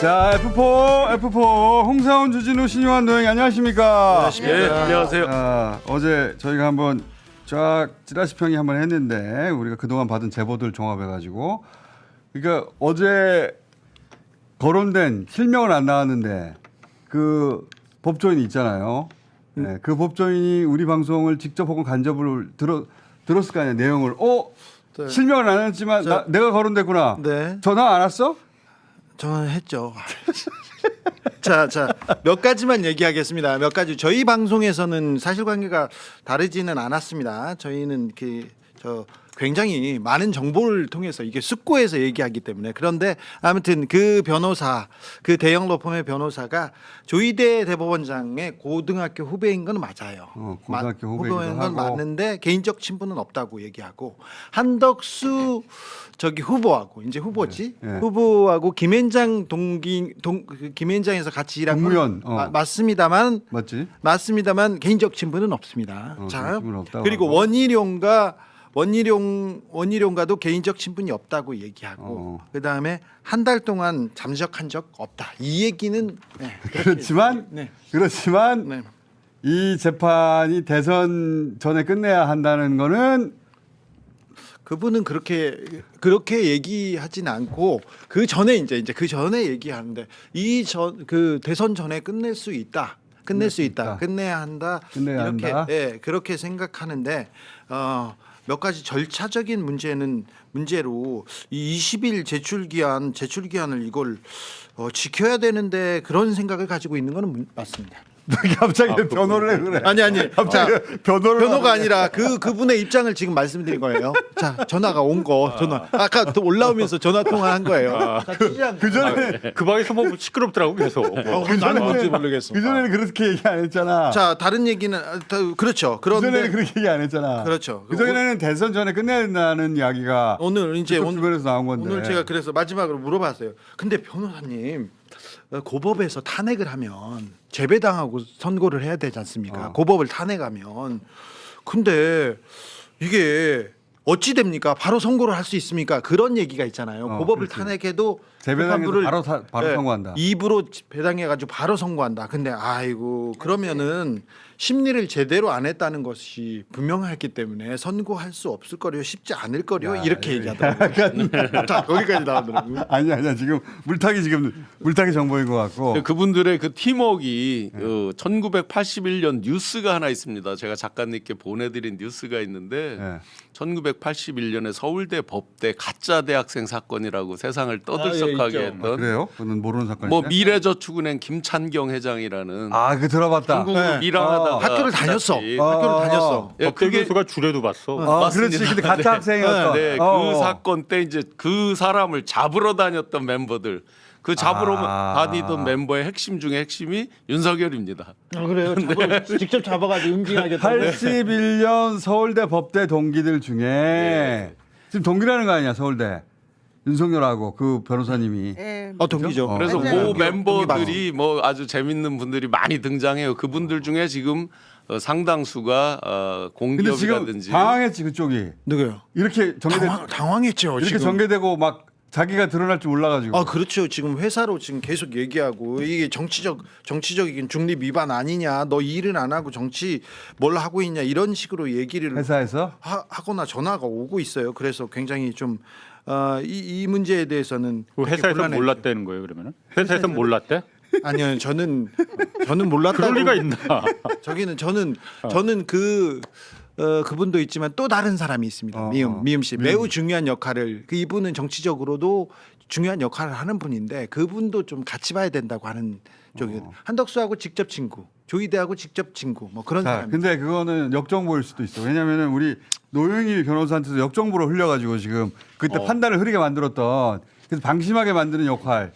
자, F4 홍사훈, 주진우, 신용환, 노영이 안녕하십니까? 네, 안녕하세요. 어제 저희가 한번 쫙 찌라시 평이 한번 했는데 우리가 그동안 받은 제보들 종합해가지고 그러니까 어제 거론된 실명은 안 나왔는데 그 법조인이 있잖아요. 네, 그 법조인이 우리 방송을 직접 혹은 간접으로 들었을 거 아니야, 내용을. 네. 실명은 안 했지만 내가 거론됐구나. 네. 전화 안 왔어? 저는 했죠. 자, 몇 가지만 얘기하겠습니다. 몇 가지. 저희 방송에서는 사실관계가 다르지는 않았습니다. 저희는 굉장히 많은 정보를 통해서 이게 숙고해서 얘기하기 때문에. 그런데 아무튼 그 변호사, 그 대형 로펌의 변호사가 조희대 대법원장의 고등학교 후배인 건 맞아요. 고등학교 후배이기도 후배인 건 하고. 맞는데 개인적 친분은 없다고 얘기하고, 한덕수 저기 후보하고 이제 후보지 네. 후보하고 김앤장 김앤장에서 같이 일한 국무위원, 건 맞습니다만 맞지? 맞습니다만 개인적 친분은 없습니다. 자, 개인적 친분은 없다고 그리고 하고. 원희룡과도 개인적 친분이 없다고 얘기하고, 그 다음에 한 달 동안 잠적한 적 없다. 이 얘기는 그렇지만 네. 네. 이 재판이 대선 전에 끝내야 한다는 거는 그분은 그렇게 얘기하진 않고 그 전에 이제 그 전에 얘기하는데 그 대선 전에 끝낼 수 있다. 끝내야 한다. 끝내야 이렇게 한다. 그렇게 생각하는데 몇 가지 절차적인 문제로 이 20일 제출 기한을 이걸 지켜야 되는데 그런 생각을 가지고 있는 거는 맞습니다. 갑자기 변호를 해 그래. 아니. 갑자기 변호가 아니라 그분의 입장을 지금 말씀드린 거예요. 자, 전화가 온 거. 아까 또 올라오면서 전화 통화한 거예요. 그 전에 그 방에서 뭐 시끄럽더라고 계속. 나는 뭔지 모르겠어. 그 전에는 그렇게 얘기 안 했잖아. 자, 다른 얘기는 그렇죠. 그 전에는 그런데 그렇게 얘기 안 했잖아. 그렇죠. 그 전에는 대선 전에 끝내야 된다는 이야기가 오늘 이제 주변에서 나온 건데. 오늘 제가 그래서 마지막으로 물어봤어요. 근데 변호사님, 고법에서 탄핵을 하면 재배당하고 선고를 해야 되지 않습니까? 고법을 탄핵하면. 근데 이게 어찌 됩니까? 바로 선고를 할 수 있습니까? 그런 얘기가 있잖아요. 고법을 그렇지. 탄핵해도 재배당해서 바로 선고한다. 입으로 배당해가지고 바로 선고한다. 근데 아이고, 그러면은 심리를 제대로 안 했다는 것이 분명했기 때문에 선고할 수 없을 거려, 쉽지 않을 거려, 이렇게 얘기하더라고요. 자, 거기까지 나오더라고요. 아니야 지금 물타기 정보인 것 같고. 그분들의 그 팀워크가 1981년 뉴스가 하나 있습니다. 제가 작가님께 보내드린 뉴스가 있는데 네. 1981년에 서울대 법대 가짜 대학생 사건이라고 세상을 떠들썩하게 했던 그래요? 그건 모르는 사건인데. 뭐 미래저축은행 김찬경 회장이라는 그 들어봤다. 중국을 밀항하다가 학교를 다녔어. 다시 학교를 다녔어. 예, 그게 교수가 주례도 봤어. 그렇지. 맞습니다. 근데 가짜 학생이었던. 네, 그 사건 때 이제 그 사람을 잡으러 다녔던 멤버들, 그 잡으러 다니던 멤버의 핵심 중에 핵심이 윤석열입니다. 그래요? 직접 잡아가지고 응징하겠다고. 81년 서울대 법대 동기들 중에 지금 동기라는 거 아니야, 서울대. 윤석열하고 그 변호사님이. 예. 동기죠. 그래서 맞아요. 그 멤버들이 뭐 아주 재밌는 분들이 많이 등장해요. 그분들 중에 지금 상당수가 근데 지금 공기업이라든지 당황했지, 그쪽이. 누구요? 이렇게 당황했죠. 이렇게 지금. 전개되고 막 자기가 드러날 줄 몰라가지고. 그렇죠. 지금 회사로 지금 계속 얘기하고, 이게 정치적인 중립 위반 아니냐, 너 일은 안 하고 정치 뭘 하고 있냐, 이런 식으로 얘기를 회사에서. 하거나 전화가 오고 있어요. 그래서 굉장히 좀 이 문제에 대해서는 그 회사에서 곤란해요. 몰랐다는 거예요, 그러면은? 회사에서 몰랐대? 아니요, 저는 몰랐다고. 그럴 리가 있나? 저는 그분도 있지만 또 다른 사람이 있습니다. 미음 씨 매우 중요한 역할을, 이분은 정치적으로도 중요한 역할을 하는 분인데 그분도 좀 같이 봐야 된다고 하는 쪽이. 한덕수하고 직접 친구, 조희대하고 직접 친구, 뭐 그런 자, 사람. 근데 그거는 역정보일 수도 있어. 왜냐면은 우리 노영희 변호사한테도 역정보로 흘려가지고 지금 그때 판단을 흐리게 만들었던, 그래서 방심하게 만드는 역할을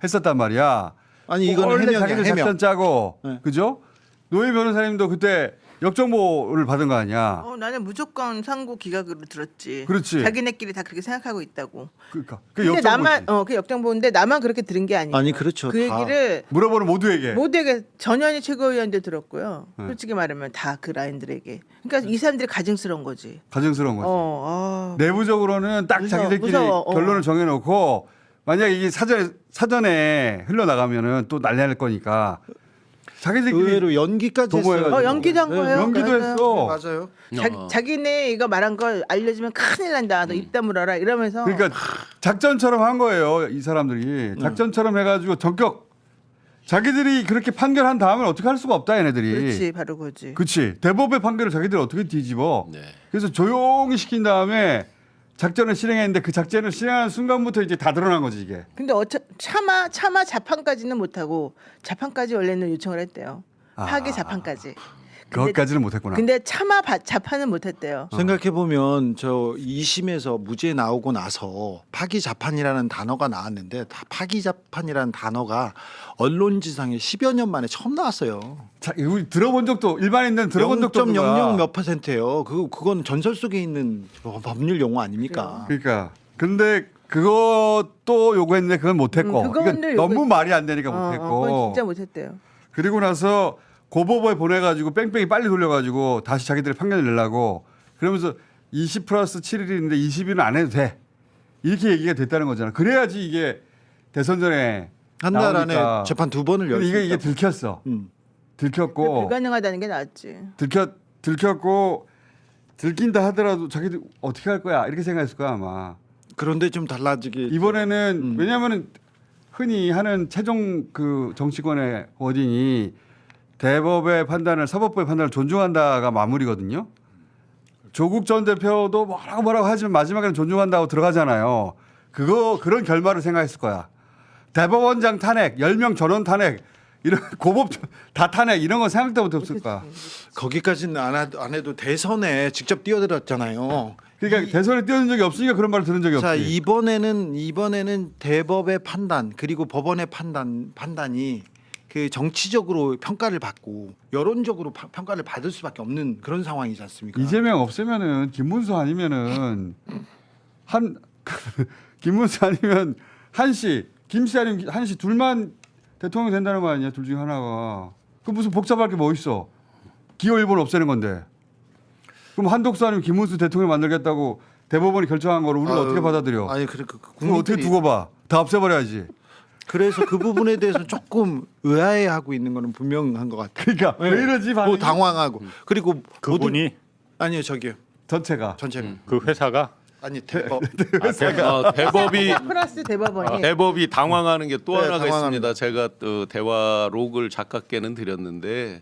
했었단 말이야. 아니, 이건 원래 해명이야, 자기들 해명. 작전 짜고, 네. 그죠? 노영희 변호사님도 그때 역정보를 받은 거 아니야. 나는 무조건 상고 기각으로 들었지. 그렇지. 자기네끼리 다 그렇게 생각하고 있다고. 그러니까 그 근데 역정보지. 나만 그 역정보인데 나만 그렇게 들은 게 아니에요. 아니, 그렇죠. 그 다. 얘기를 물어보는 모두에게. 모두에게 전현희 최고위원도 들었고요. 네. 솔직히 말하면 다 그 라인들에게. 그러니까 이 사람들이 가증스러운 거지. 가증스러운 거지. 네. 내부적으로는 딱 무서워, 자기들끼리 무서워. 결론을 정해놓고 만약 이게 사전에 흘러나가면은 또 난리 날 거니까 자기들끼리 의외로 연기까지 도모해가지고. 했어요. 연기도 한 거예요. 연기도 맞아요. 했어. 맞아요. 자기네 이거 말한 거 알려주면 큰일 난다. 너 입 다물어라 이러면서. 그러니까 작전처럼 한 거예요. 이 사람들이 작전처럼 해가지고 전격 자기들이 그렇게 판결한 다음에 어떻게 할 수가 없다 얘네들이. 그렇지 바로 그거지. 그치. 대법의 판결을 자기들이 어떻게 뒤집어. 네. 그래서 조용히 시킨 다음에 작전을 실행했는데 그 작전을 실행하는 순간부터 이제 다 드러난 거지 이게. 근데 차마 자판까지는 못하고 자판까지 원래는 요청을 했대요. 파기 자판까지. 그것까지는 못했구나. 근데 차마 자판은 못했대요. 생각해 보면 저 2심에서 무죄 나오고 나서 파기 자판이라는 단어가 나왔는데 파기 자판이라는 단어가 언론지상에 10여 년 만에 처음 나왔어요. 자, 우리 들어본 적도 일반인들은 들어본 적도 없는 거야. 0.00 몇 %예요. 그건 전설 속에 있는 법률 용어 아닙니까? 그러니까 근데 그것도 요구했는데 그건 못했고. 그거는 그러니까 너무 말이 안 되니까 그건 못했고. 진짜 못했대요. 그리고 나서 고법에 보내가지고 뺑뺑이 빨리 돌려가지고 다시 자기들이 판결을 내려고 그러면서 20 플러스 7일인데 20일은 안 해도 돼. 이렇게 얘기가 됐다는 거잖아. 그래야지 이게 대선 전에 한 달 안에 나오니까. 재판 2번을 열 근데 수 이게 있다. 들켰어. 들켰고 불가능하다는 게 낫지. 들켰고 들킨다 하더라도 자기들 어떻게 할 거야 이렇게 생각했을 거야 아마. 그런데 좀 달라지게 이번에는 왜냐하면 흔히 하는 최종 그 정치권의 워딩이 대법의 판단을 사법부의 판단을 존중한다가 마무리거든요. 조국 전 대표도 뭐라고 하지만 마지막에는 존중한다고 들어가잖아요. 그런 결말을 생각했을 거야. 대법원장 탄핵, 10명 전원 탄핵, 이런 고법 다 탄핵 이런 거 생각도 못했을 거야. 거기까지는 안 해도 대선에 직접 뛰어들었잖아요. 그러니까 대선에 뛰어든 적이 없으니까 그런 말을 들은 적이 없지. 자 이번에는 대법의 판단 그리고 법원의 판단이 그 정치적으로 평가를 받고 여론적으로 평가를 받을 수밖에 없는 그런 상황이지 않습니까? 이재명 없애면은 김문수 아니면은 김문수 아니면 한씨, 김씨 아니면 한씨 둘만 대통령이 된다는 거 아니야? 둘 중에 하나가. 그 무슨 복잡할 게 뭐 있어? 기호 1번 없애는 건데. 그럼 한독수 아니면 김문수 대통령 만들겠다고 대법원이 결정한 거를 우리가 어떻게 받아들여? 아니 그걸 어떻게 두고 봐? 다 없애버려야지. 그래서 그 부분에 대해서 조금 의아해하고 있는 거는 분명한 것 같아요. 그러니까 왜 이러지 반응이? 뭐 당황하고 그리고 그분이 아니요 저기요 전체가. 전체는 그 회사가 아니 대법 플러스 대법원이 대법이 당황하는 게 또 네, 하나가 당황합니다. 있습니다. 제가 또 대화 로그를 작가께는 드렸는데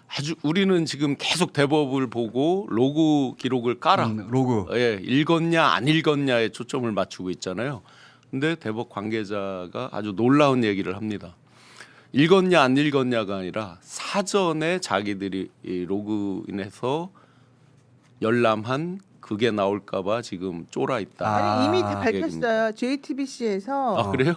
아주 우리는 지금 계속 대법을 보고 로그 기록을 깔아 로그. 예, 읽었냐 안 읽었냐에 초점을 맞추고 있잖아요. 근데 대법 관계자가 아주 놀라운 얘기를 합니다. 읽었냐 안 읽었냐가 아니라 사전에 자기들이 이 로그인해서 열람한 그게 나올까봐 지금 쫄아 있다. 아니 이미 다 얘기입니다. 밝혔어요. JTBC에서 아 그래요?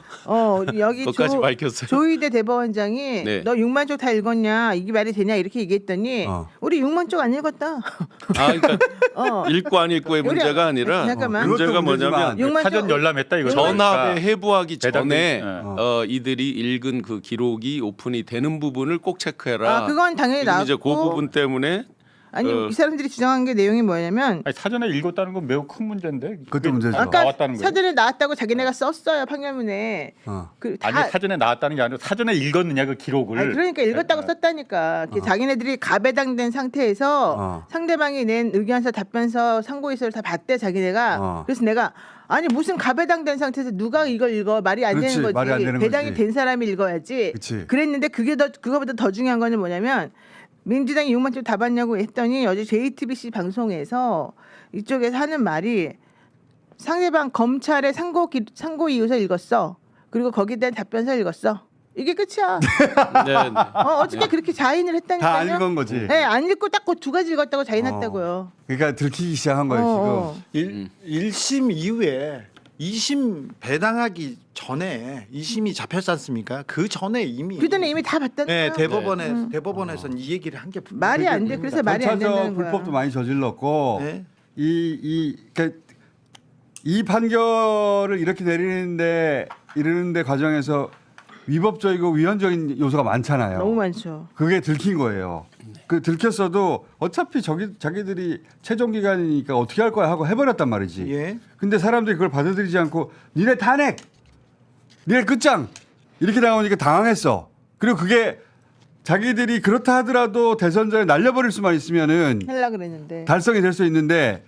여기 그것까지 밝혔어요? 조희대 대법원장이 네. 너 6만 쪽 다 읽었냐 이게 말이 되냐 이렇게 얘기했더니 우리 6만 쪽 안 읽었다. 아 그러니까 어. 읽고 안 읽고의 우리- 문제가 아니라 잠깐만. 문제가 그것도 뭐냐면 문제지만 6만 사전 쪽 열람했다 이거. 전압에 해부하기 배당금, 전에 예. 이들이 읽은 그 기록이 오픈이 되는 부분을 꼭 체크해라. 아 그건 당연히 지금 이제 나왔고 그 부분 때문에 아니 이 사람들이 주장한 게 내용이 뭐냐면 아니, 사전에 읽었다는 건 매우 큰 문제인데. 그것도 문제죠. 아까 나왔다는 거예요. 사전에 나왔다고 자기네가 썼어요 판결문에. 그 다, 아니 사전에 나왔다는 게 아니라 사전에 읽었느냐 그 기록을. 아니, 그러니까 읽었다고 썼다니까. 자기네들이 가배당된 상태에서 상대방이 낸 의견서, 답변서, 상고이서를 다 봤대 자기네가. 그래서 내가 아니 무슨 가배당된 상태에서 누가 이걸 읽어 말이 안 그렇지, 되는 거지. 말이 안 되는 배당이 거지. 된 사람이 읽어야지. 그치. 그랬는데 그거보다 더 중요한 거는 뭐냐면 민주당이 6만 쪽 다 봤냐고 했더니 어제 JTBC 방송에서 이쪽에서 하는 말이 상대방 검찰의 상고 이유서 읽었어. 그리고 거기에 대한 답변서 읽었어. 이게 끝이야. 네, 네. 어저께 그렇게 자인을 다 했다니까요. 읽은 거지. 네, 안 읽고 딱 그 두 가지 읽었다고 자인했다고요. 그러니까 들키기 시작한 거예요 지금. 1심 이후에 2심 배당하기 전에 2심이 잡혔지 않습니까? 그 전에 이미 그 전에 이미 다 봤다는 네, 거예요. 대법원에서는 이 얘기를 한 게 말이 안 돼. 그래서 말이 안 절차적 된다는 거야. 불법도 많이 저질렀고 네. 그러니까 이 판결을 이렇게 내리는데 이르는데 과정에서 위법적이고 위헌적인 요소가 많잖아요. 너무 많죠. 그게 들킨 거예요. 그 들켰어도 어차피 자기들이 최종 기간이니까 어떻게 할 거야 하고 해버렸단 말이지. 예. 근데 사람들이 그걸 받아들이지 않고 니네 탄핵 니네 끝장 이렇게 나오니까 당황했어. 그리고 그게 자기들이 그렇다 하더라도 대선 전에 날려버릴 수만 있으면은 하려 그랬는데. 달성이 될 수 있는데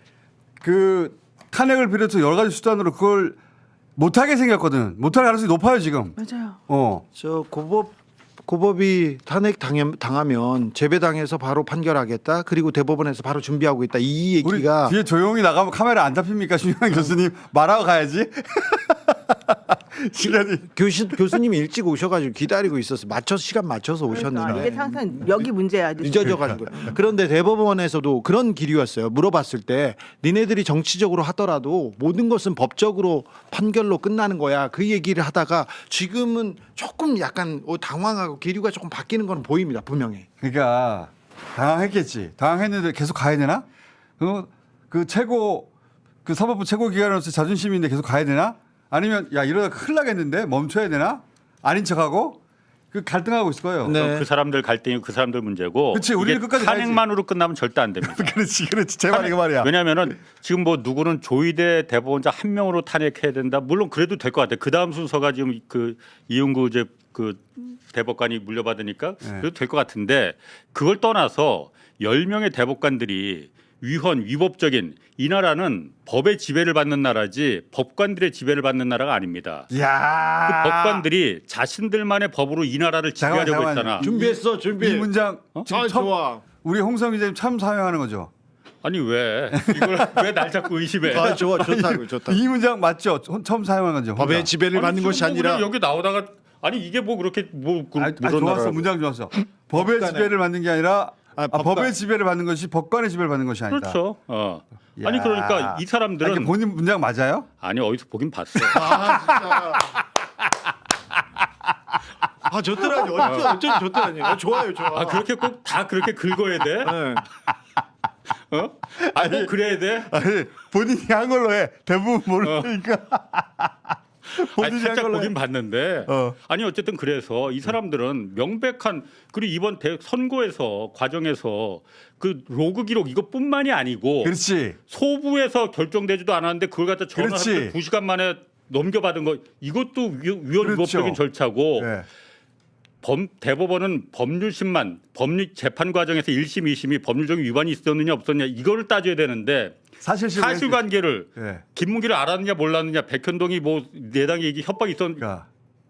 그 탄핵을 비롯해서 여러 가지 수단으로 그걸 못하게 생겼거든. 못할 가능성이 높아요 지금. 맞아요. 저 고법이 탄핵 당하면 재배당해서 바로 판결하겠다. 그리고 대법원에서 바로 준비하고 있다. 이 우리 얘기가 뒤에 조용히 나가면 카메라 안 잡힙니까? 신유한 교수님 말하고 가야지. 시간이 교수님이 일찍 오셔가지고 기다리고 있었어. 시간 맞춰서 오셨는데 그러니까 이게 항상 여기 문제야. 늦어져가지고. 그런데 대법원에서도 그런 길이었어요. 물어봤을 때 니네들이 정치적으로 하더라도 모든 것은 법적으로 판결로 끝나는 거야. 그 얘기를 하다가 지금은 조금 약간 당황하고 기류가 조금 바뀌는 건 보입니다. 분명히. 그러니까 당황했겠지. 당황했는데 계속 가야 되나? 그 최고 그 사법부 최고 기관으로서 자존심인데 계속 가야 되나? 아니면 야 이러다 큰일 나겠는데 멈춰야 되나? 아닌 척하고 그 갈등하고 있을 거예요. 네. 그 사람들 갈등이 그 사람들 문제고. 그치, 우리는 이게 끝까지 탄핵만으로 끝나면 절대 안 됩니다. 그렇지. 제 말 이거 말이야. 왜냐하면은 지금 뭐 누구는 조희대 대법원장 한 명으로 탄핵해야 된다. 물론 그래도 될 것 같아. 그 다음 순서가 지금 그 이용구 이제 그 대법관이 물려받으니까 그래도 될 것 같은데 그걸 떠나서 10명의 대법관들이 위헌 위법적인 이 나라는 법의 지배를 받는 나라지 법관들의 지배를 받는 나라가 아닙니다. 야. 그 법관들이 자신들만의 법으로 이 나라를 지배하려고 잠깐만. 했잖아. 준비했어. 준비. 이 문장 지금 좋아. 우리 홍성 기자님 참 사용하는 거죠. 아니 왜 이걸 왜 날 자꾸 의심해? 좋아. 좋다. 이 문장 맞죠? 처음 사용한 거죠. 법의 지배를 받는 것이 지금 뭐 아니라 그냥 여기 나오다가 아니 이게 뭐 그렇게 뭐 좋았어. 나라라고. 문장 좋았어. 법의 지배를 받는 게 아니라 법관. 법의 지배를 받는 것이 법관의 지배를 받는 것이 아니다. 그렇죠. 아니 야. 그러니까 이 사람들은 아니, 본인 문장 맞아요? 아니 어디서 보긴 봤어. 좋더라니. 어쩐지 좋더라니. 좋아요. 아 그렇게 꼭 다 그렇게 긁어야 돼? 네. 아니 꼭 그래야 돼? 아니 본인이 한 걸로 해. 대부분 모르니까. 아니, 본인이 한 살짝 걸로 해. 보긴 봤는데 아니 어쨌든 그래서 이 사람들은 명백한 그리고 이번 선거에서 과정에서 그 로그 기록 이것뿐만이 아니고 그렇지. 소부에서 결정되지도 않았는데 그걸 갖다 전화할 때 그렇지. 2시간 만에 넘겨받은 거 이것도 위헌 그렇죠. 위법적인 절차고 네. 대법원은 법률심만 법률 재판 과정에서 1심 2심이 법률적인 위반이 있었느냐 없었느냐 이거를 따져야 되는데 사실관계를 네. 김문기를 알았느냐 몰랐느냐 백현동이 뭐 내당 얘기 협박이 있었 그러니까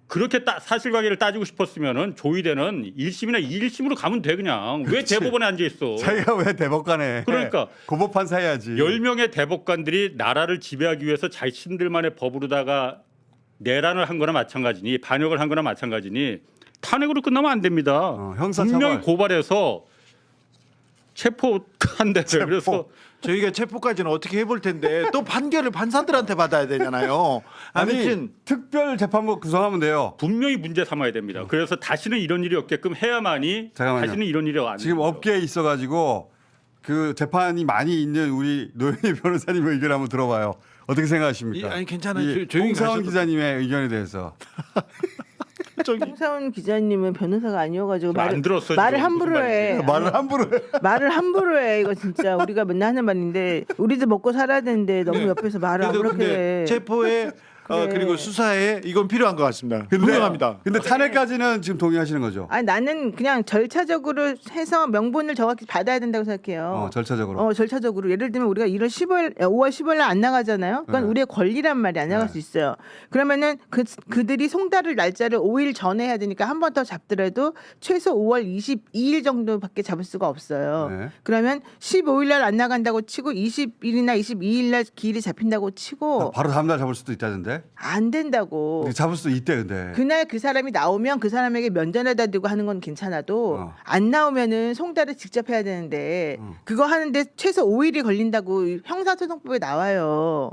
그렇게 사실관계를 따지고 싶었으면은 조희대는 1심이나 2심으로 가면 돼 그냥 왜 그렇지. 대법원에 앉아 있어? 자기가 왜 대법관에 그러니까. 고법판사 해야지. 10명의 대법관들이 나라를 지배하기 위해서 자신들만의 법으로다가 내란을 한 거나 마찬가지니 반역을 한 거나 마찬가지니 탄핵으로 끝나면 안 됩니다. 형사처벌. 분명히 고발해서 체포한대. 그래서 저희가 체포까지는 어떻게 해볼 텐데 또 판결을 판사들한테 받아야 되잖아요. 아니 아무튼 특별 재판부 구성하면 돼요. 분명히 문제 삼아야 됩니다. 그래서 다시는 이런 일이 없게끔 해야만이 잠깐만요. 다시는 이런 일이 안 지금 돼요. 업계에 있어가지고 그 재판이 많이 있는 우리 노현희 변호사님의 의견 한번 들어봐요. 어떻게 생각하십니까? 아니, 괜찮아요. 이 조용히 홍사원 가셔도- 기자님의 의견에 대해서. 홍사원 기자님은 변호사가 아니어가지고 저안 들었어요, 말을 지금 함부로 무슨 해. 말인지. 말을 함부로 해. 말을 함부로 해. 이거 진짜 우리가 맨날 하는 말인데 우리도 먹고 살아야 되는데 너무 네. 옆에서 말을 안 그래도 그렇게 근데 해. 체포에 그래. 그리고 수사에 이건 필요한 것 같습니다. 분명합니다. 근데 탄핵까지는 지금 동의하시는 거죠? 아니 나는 그냥 절차적으로 해서 명분을 정확히 받아야 된다고 생각해요. 절차적으로. 절차적으로 예를 들면 우리가 5월 15일 안 나가잖아요. 그건 네. 우리의 권리란 말이 안 나갈 수 있어요. 그러면은 그들이 송달을 날짜를 5일 전에 해야 되니까 한 번 더 잡더라도 최소 5월 22일 정도밖에 잡을 수가 없어요. 네. 그러면 15일 날 안 나간다고 치고 20일이나 22일 날 기일이 잡힌다고 치고 바로 다음날 잡을 수도 있다던데. 안 된다고. 근데 잡을 수도 있대 근데. 그날 그 사람이 나오면 그 사람에게 면전에다 두고 하는 건 괜찮아도 안 나오면은 송달을 직접 해야 되는데 그거 하는데 최소 5일이 걸린다고 형사소송법에 나와요.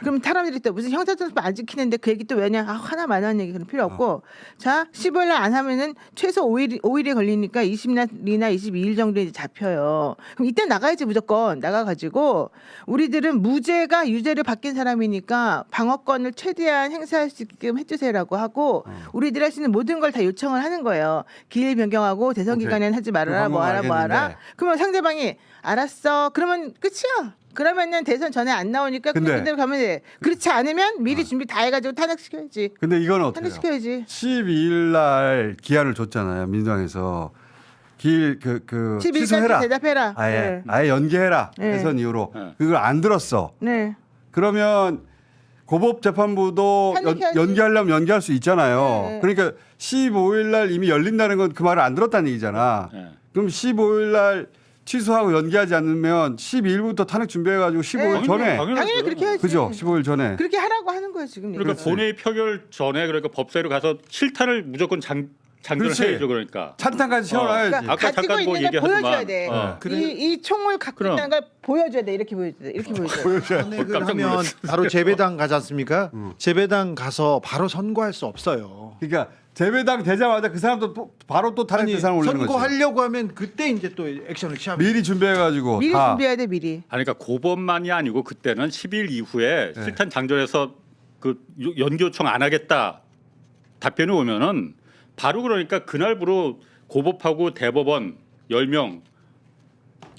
그럼 사람들이 또 무슨 형사소송법 안 지키는데 그 얘기 또 왜냐? 하나만 하는 얘기 그런 필요 없고 자 15일 날 안 하면은 최소 5일이 걸리니까 20일이나 22일 정도에 이제 잡혀요. 그럼 이때 나가야지 무조건 나가가지고 우리들은 무죄가 유죄를 바뀐 사람이니까 방어권을 최대한 행사할 수 있게끔 해주세요라고 하고 우리들이 할 수 있는 모든 걸 다 요청을 하는 거예요. 기일 변경하고 대선 오케이. 기간에는 하지 말아라 그건 뭐 하라 뭐 하라. 알겠는데. 그러면 상대방이 알았어. 그러면 끝이야. 그러면은 대선 전에 안 나오니까 근데- 그대로 가면 돼. 그렇지 않으면 미리 준비 다 해가지고 탄핵시켜야지. 근데 이건 어때요? 탄핵시켜야지. 12일 날 기한을 줬잖아요. 민주당에서 그 12일까지 취소해라. 대답해라. 아예 네. 아예 연기해라. 네. 대선 이후로 네. 그걸 안 들었어. 네. 그러면 고법재판부도 탄핵해야지. 연기하려면 연기할 수 있잖아요. 네. 그러니까 15일 날 이미 열린다는 건 그 말을 안 들었다는 얘기잖아. 네. 그럼 15일 날 취소하고 연기하지 않으면 12일부터 탄핵 준비해가지고 15일 네. 전에 당연히 그렇게 해야지. 그죠? 15일 전에 그렇게 하라고 하는 거야 지금. 그러니까 얘기가. 본회의 표결 전에 그러니까 법사위로 가서 실탄을 무조건 장전을 그렇지. 해야죠. 그러니까. 찬탄까지 채워놔야지. 그러니까 아까 가지고 잠깐 뭐 있는 걸 얘기하더만. 보여줘야 돼. 어. 이 총을 갖고 그럼. 있다는 걸 보여줘야 돼. 이렇게 보여줘야 돼. 이렇게 보여줘야 돼. 탄핵을 깜짝 하면 놀랐어. 바로 재배당 가지 않습니까? 재배당 가서 바로 선고할 수 없어요. 그러니까 재배당 되자마자 그 사람도 또 바로 또 탄핵 아니, 대상을 올리는 거지. 선고하려고 하면 그때 이제 또 액션을 취하면 미리 준비해가지고 미리 다. 준비해야 돼 미리. 아니, 그러니까 고법만이 아니고 그때는 10일 이후에 네. 실탄 장전해서 그 연기 요청 안 하겠다 답변이 오면은 바로 그러니까 그날부로 고법하고 대법원 10명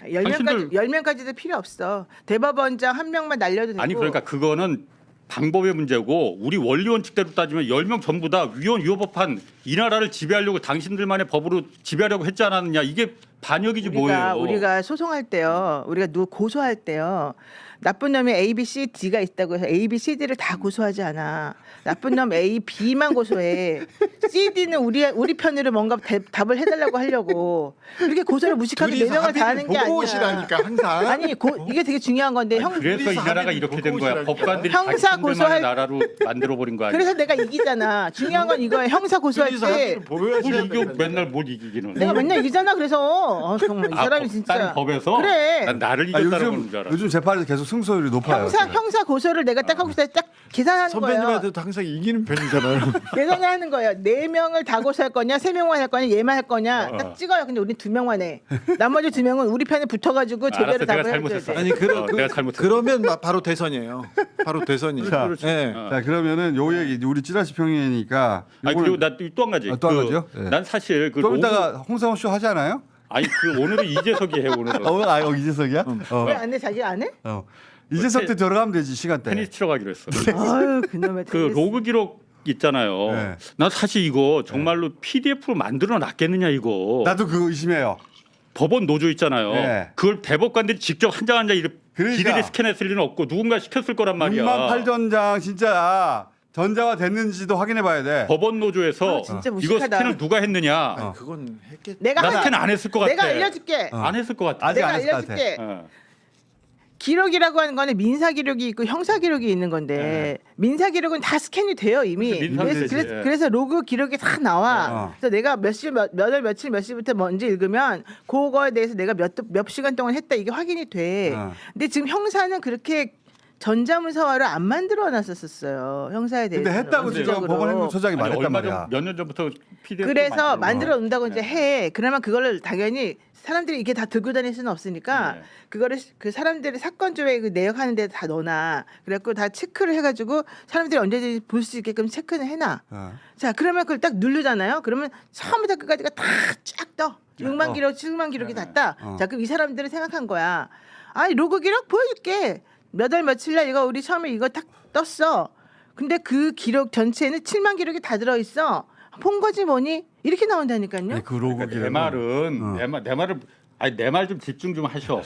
10명까지 10명까지도 필요 없어. 대법원장 한 명만 날려도 되고. 아니 그러니까 그거는 방법의 문제고 우리 원리 원칙대로 따지면 10명 전부 다 위헌위헌법한 이 나라를 지배하려고 당신들만의 법으로 지배하려고 했지 않았느냐 이게 반역이지 뭐예요. 우리가 소송할 때요. 우리가 누구 고소할 때요. 나쁜 놈이 A, B, C, D가 있다고 해서 A, B, C, D를 다 고소하지 않아. 나쁜 놈 A, B만 고소해. C, D는 우리 편으로 뭔가 답을 해달라고 하려고 이렇게 고소를 무식하게 네 명을 다 하는 게 보고 아니야. 오시라니까 항상. 아니 이게 되게 중요한 건데 형. 그래서 이 둘이서 나라가 합의를 이렇게 된 보고 거야. 오시라니까. 법관들이 형사 자기 고소할- 손들만의 나라로 만들어 버린 거 아니야. 그래서 내가 이기잖아. 중요한 건 이거야. 형사 고소할 둘이서 때 합의를 보여야 뭘 이겨 되는데. 맨날 뭘 이기기는. 내가 맨날 이기잖아. 그래서 정말 이 사람이 진짜. 다른 법에서 그래. 난 나를 아, 이겼다는 건 줄 알아. 요즘 재판에서 계속 승소율이 높아요. 형사 고소를 내가 딱 하고 있을 때 딱 계산하는 거예요. 선배님한테도 항상 이기는 편이잖아요. 계산하는 거예요. 4명을 다 고소할 거냐, 3명만 할 거냐, 얘만 할 거냐 딱 찍어요. 근데 우리 2명만 해. 나머지 2명은 우리 편에 붙어가지고 제대로 알았어, 내가 답을 해줘야 잘못했어. 돼. 아니 내가 잘못했어. 그러면 바로 대선이에요. 바로 대선이에요. 자, 네. 자 그러면 요 얘기 우리 찌라시 평이니까 아니 그리고 나 또 한 가지. 또 한 가지요? 네. 난 사실 그 좀 로그- 이따가 홍상호 쇼 하지 않아요? 아니 그 오늘은 이재석이 해 오늘은. 이재석이야? 왜 안 해? 자기 안 해? 이재석 때 들어가면 되지 시간대. 테니스 치러 가기로 했어. 아유 그놈의 그 테니스. 로그 기록 있잖아요. 네. 나 사실 이거 정말로 PDF로 만들어 놨겠느냐 이거. 나도 그거 의심해요. 법원 노조 있잖아요. 네. 그걸 대법관들이 직접 한 장 한 장 이렇게 그러니까. 기대리 스캔했을 리는 없고 누군가 시켰을 거란 말이야. 6만 8천 장 진짜 전자화 됐는지도 확인해 봐야 돼. 법원 노조에서 아, 진짜 이거 무식하다. 스캔을 누가 했느냐. 아니, 그건 했겠. 내가 나 한- 스캔 안 했을 것 같아. 내가 알려줄게. 안 했을 것 같아. 아직 내가 안 했을 것 같아. 알려줄게. 어. 기록이라고 하는 거는 민사 기록이 있고 형사 기록이 있는 건데 민사 기록은 다 스캔이 돼요 이미. 그치, 민사는 그래서, 되지. 그래서 로그 기록이 다 나와. 어. 그래서 내가 몇월 며칠 몇 시부터 뭔지 읽으면 그거에 대해서 내가 몇 시간 동안 했다 이게 확인이 돼. 어. 근데 지금 형사는 그렇게 전자문서화를 안 만들어 놨었어요. 형사에 대해서. 근데 했다고 지금 법원 행정처장이 아니, 말했단 얼마 말이야. 몇 년 전부터 PDF 그래서 만들어 놓는다고 이제 네. 해. 그러면 그거를 당연히 사람들이 이게 다 들고 다닐 수는 없으니까 네. 그거를 그 사람들이 사건 조회 그 내역하는 데 다 넣어놔. 그래갖고 다 체크를 해가지고 사람들이 언제든지 볼 수 있게끔 체크는 해놔. 자 그러면 그걸 딱 누르잖아요. 그러면 처음부터 끝까지가 다 쫙 떠. 6만 기록, 7만 기록이 다 떠. 자 그럼 이 사람들은 생각한 거야. 아니 로그 기록 보여줄게. 몇 월 며칠 날 이거 우리 처음에 이거 딱 떴어. 근데 그 기록 전체에는 7만 기록이 다 들어있어. 본 거지 뭐니? 이렇게 나온다니까요. 아니, 그 로그 그러니까 내 기록은. 말은 내 말을 아니 내 말 좀 집중 좀 하셔.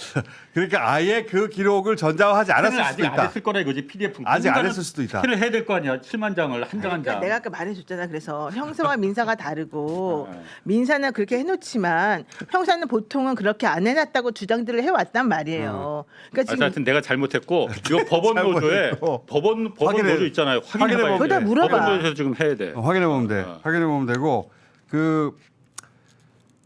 그러니까 아예 그 기록을 전자화하지 않았을 스캔을 수도 아직 안 있다. 했을 거라 이거지 PDF. 아직 안 누군가는 했을 수도 있다. 스캔을 해야 될 거 아니야. 7만 장을 한 장 한 그러니까 장. 내가 아까 말해줬잖아. 그래서 형사와 민사가 다르고 네. 민사는 그렇게 해놓지만 형사는 보통은 그렇게 안 해놨다고 주장들을 해왔단 말이에요. 그러니까 지금 하여튼 내가 잘못했고 이거 법원 노조에 잘못했고. 법원 확인해- 노조 있잖아요. 확인해봐야 확인해보면 돼. 거기다 물어봐. 법원 노조에서 지금 해야 돼. 확인해 보면 돼. 어. 확인해 보면 되고 그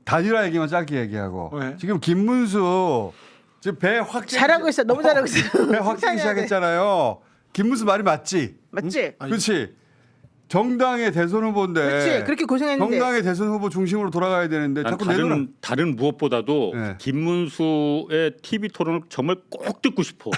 단일화 얘기만 짧게 얘기하고 왜? 지금 김문수 지금 배 확장 잘하고 있어. 너무 잘하고 있어. 배 확장 칭찬해야 돼. 시작했잖아요. 김문수 말이 맞지? 맞지? 그렇지. 정당의 대선 후보인데. 그렇지. 그렇게 고생했는데. 정당의 대선 후보 중심으로 돌아가야 되는데 난 자꾸 내놓으라. 다른 무엇보다도 네. 김문수의 TV 토론을 정말 꼭 듣고 싶어.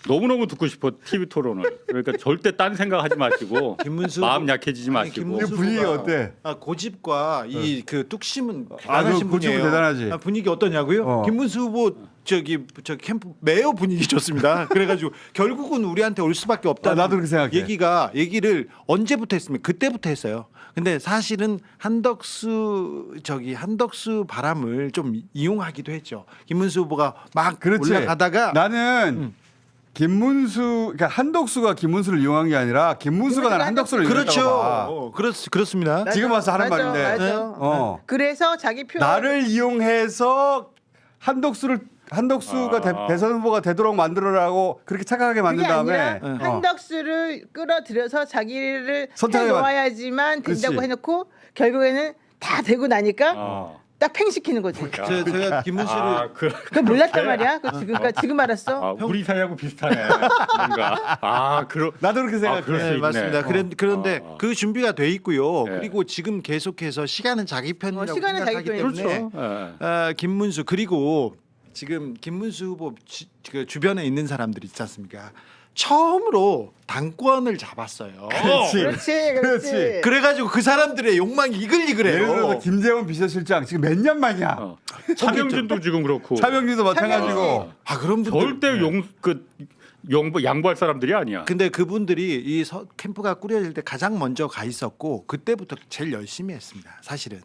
너무너무 듣고 싶어 TV 토론을. 그러니까 절대 딴 생각하지 마시고 김문수 마음 약해지지 아니, 마시고. 김문수 분위기가 후보가 어때? 고집과 이 그 뚝심은 아, 그 대단하신 고집은 분이에요. 대단하지. 분위기 어떠냐고요? 어. 김문수 후보 저 캠프 매우 분위기 좋습니다. 그래가지고 결국은 우리한테 올 수밖에 없다는 나도 그렇게 생각해. 얘기를 언제부터 했으면 그때부터 했어요. 근데 사실은 한덕수 바람을 좀 이용하기도 했죠. 김문수 후보가 막 그렇지. 올라가다가 나는 김문수, 그러니까 한덕수가 김문수를 이용한 게 아니라 김문수가 나는 한덕수를 이용했다고 봐. 그렇습니다. 지금 와서 하는 맞아, 말인데. 맞아. 어. 그래서 자기 표 나를 이용해서 한덕수가 대선 후보가 되도록 만들어라고 그렇게 착각하게 만든 그게 다음에 아니라 한덕수를 끌어들여서 자기를 선택하게 해놓아야지만 된다고 그렇지. 해놓고 결국에는 다 되고 나니까 어. 딱 팽식히는 거지. 제가 김문수를 그거 몰랐단 말이야. 그거 지금 알았어. 우리 사이하고 비슷하네. 뭔가 나도 그렇게 생각해. 그럴 수 네, 있네. 맞습니다. 그런데 그 준비가 돼 있고요. 네. 그리고 지금 계속해서 시간은 자기 편이라고 시간은 자기 생각하기 편이죠. 때문에 예. 김문수 그리고 지금 김문수 후보 그 주변에 있는 사람들 있지 않습니까? 처음으로 당권을 잡았어요. 그렇지. 그래가지고 그 사람들의 욕망이 예를 들어서 이글이글해요. 김재원 비서실장 지금 몇 년 만이야. 차명진도 지금 그렇고 차명진도 마찬가지고. 아 그런 분들 절대 양보할 사람들이 아니야. 근데 그분들이 캠프가 꾸려질 때 가장 먼저 가 있었고 그때부터 제일 열심히 했습니다. 사실은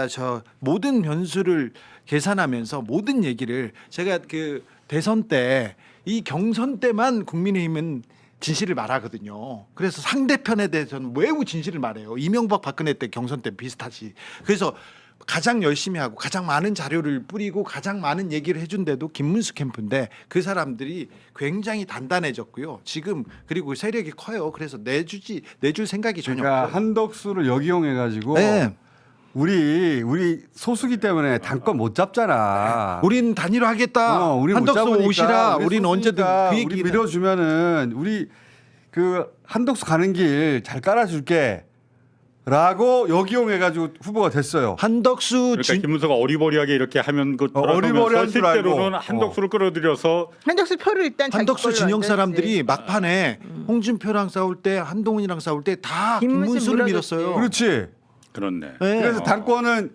저 모든 변수를 계산하면서 모든 얘기를 제가 그 대선 때 이 경선 때만 국민의힘은 진실을 말하거든요. 그래서 상대편에 대해서는 매우 진실을 말해요. 이명박 박근혜 때 경선 때 비슷하지. 그래서 가장 열심히 하고 가장 많은 자료를 뿌리고 가장 많은 얘기를 해준데도 김문수 캠프인데 그 사람들이 굉장히 단단해졌고요. 지금 그리고 세력이 커요. 그래서 내줄 생각이 전혀 그러니까 없어요. 한덕수를 역이용해가지고 네. 우리 소수기 때문에 당권 못 잡잖아. 우린 단일화하겠다. 우리 못 한덕수 잡으니까 오시라. 우리 우린 언제든 소수니까 그 우리 얘기를 밀어주면은 우리 그 한덕수 가는 길 잘 깔아줄게. 라고 역이용해가지고 후보가 됐어요. 한덕수 그러니까 김문수가 어리버리하게 이렇게 하면 그 어리버리한 줄 실제로는 알고. 한덕수를 끌어들여서 한덕수 표를 일단 자기 한덕수 걸로 진영 만들었지. 사람들이 막판에 홍준표랑 싸울 때 한동훈이랑 싸울 때 다 김문수 김문수를 밀어줬지. 밀었어요. 그렇지. 그렇네. 네. 그래서 당권은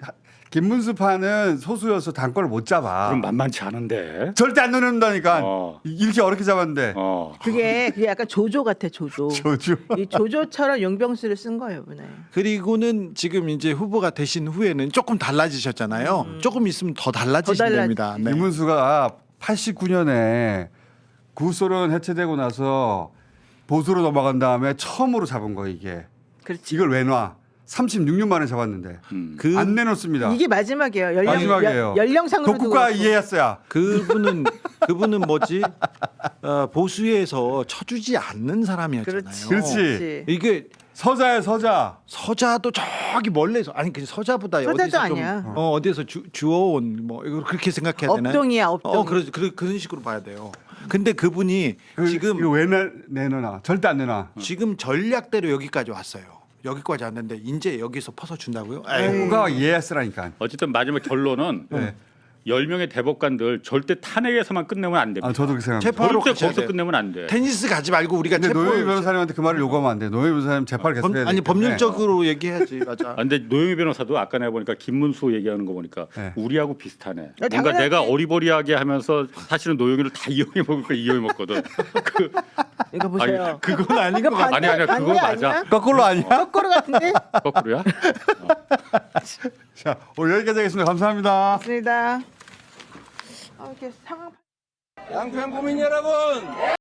김문수파는 소수여서 당권을 못 잡아. 그럼 만만치 않은데. 절대 안 누른다니까. 어. 이렇게 어렵게 잡았는데. 그게 약간 조조 같아 조조. 조조. 이 조조처럼 용병수를 쓴 거예요 이번에. 그리고는 지금 이제 후보가 되신 후에는 조금 달라지셨잖아요. 조금 있으면 더 달라지시면 더 됩니다. 네. 김문수가 89년에 구소련 해체되고 나서 보수로 넘어간 다음에 처음으로 잡은 거예요 이게. 그렇지. 이걸 왜 놔? 36년 만에 잡았는데 그 안 내놓습니다. 이게 마지막이에요. 마지막이에요. 연령상으로도 독국가 그렇고. 이해했어야. 그분은 뭐지? 보수에서 쳐주지 않는 사람이었잖아요. 그렇지. 이게 서자야 서자. 서자도 저기 멀리서 아니 그 서자보다 서자도 어디서 아니야. 좀 어디서 주워온 뭐 이거 그렇게 생각해야 되나요? 업동이야, 업동. 그런 식으로 봐야 돼요. 근데 그분이 지금 이거 왜 내놔? 절대 안 내놔. 지금 전략대로 여기까지 왔어요. 여기까지 왔는데 이제 여기서 퍼서 준다고요? 독국가 이해했으라니까. 어쨌든 마지막 결론은 네. 10명의 대법관들 절대 탄핵에서만 끝내면 안 됩니다. 저도 그렇게 생각합니다. 재판으로 절대 가셔야 거기서 돼요. 끝내면 안 돼. 테니스 가지 말고 우리가 근데 체포 노영희 변호사님한테 그 말을 요구하면 안 돼. 노영희 변호사님 재판을 계속해야 돼. 아니 법률적으로 얘기해야지 맞아. 아, 근데 노영희 변호사도 아까 내가 보니까 김문수 얘기하는 거 보니까 네. 우리하고 비슷하네. 뭔가 당연하지. 내가 어리버리하게 하면서 사실은 노영희를 다 이용해 먹을 거 이용해 먹거든. 이거 보세요. 아니, 그건 아닌 것 같아. 아니, 아니야. 그거 반대 맞아. 아니야? 거꾸로 아니야? 거꾸로 같은데. 거꾸로야? 자, 오늘 여기까지 하겠습니다. 감사합니다. 맞습니다. 이렇게 상황. 양평 구민 여러분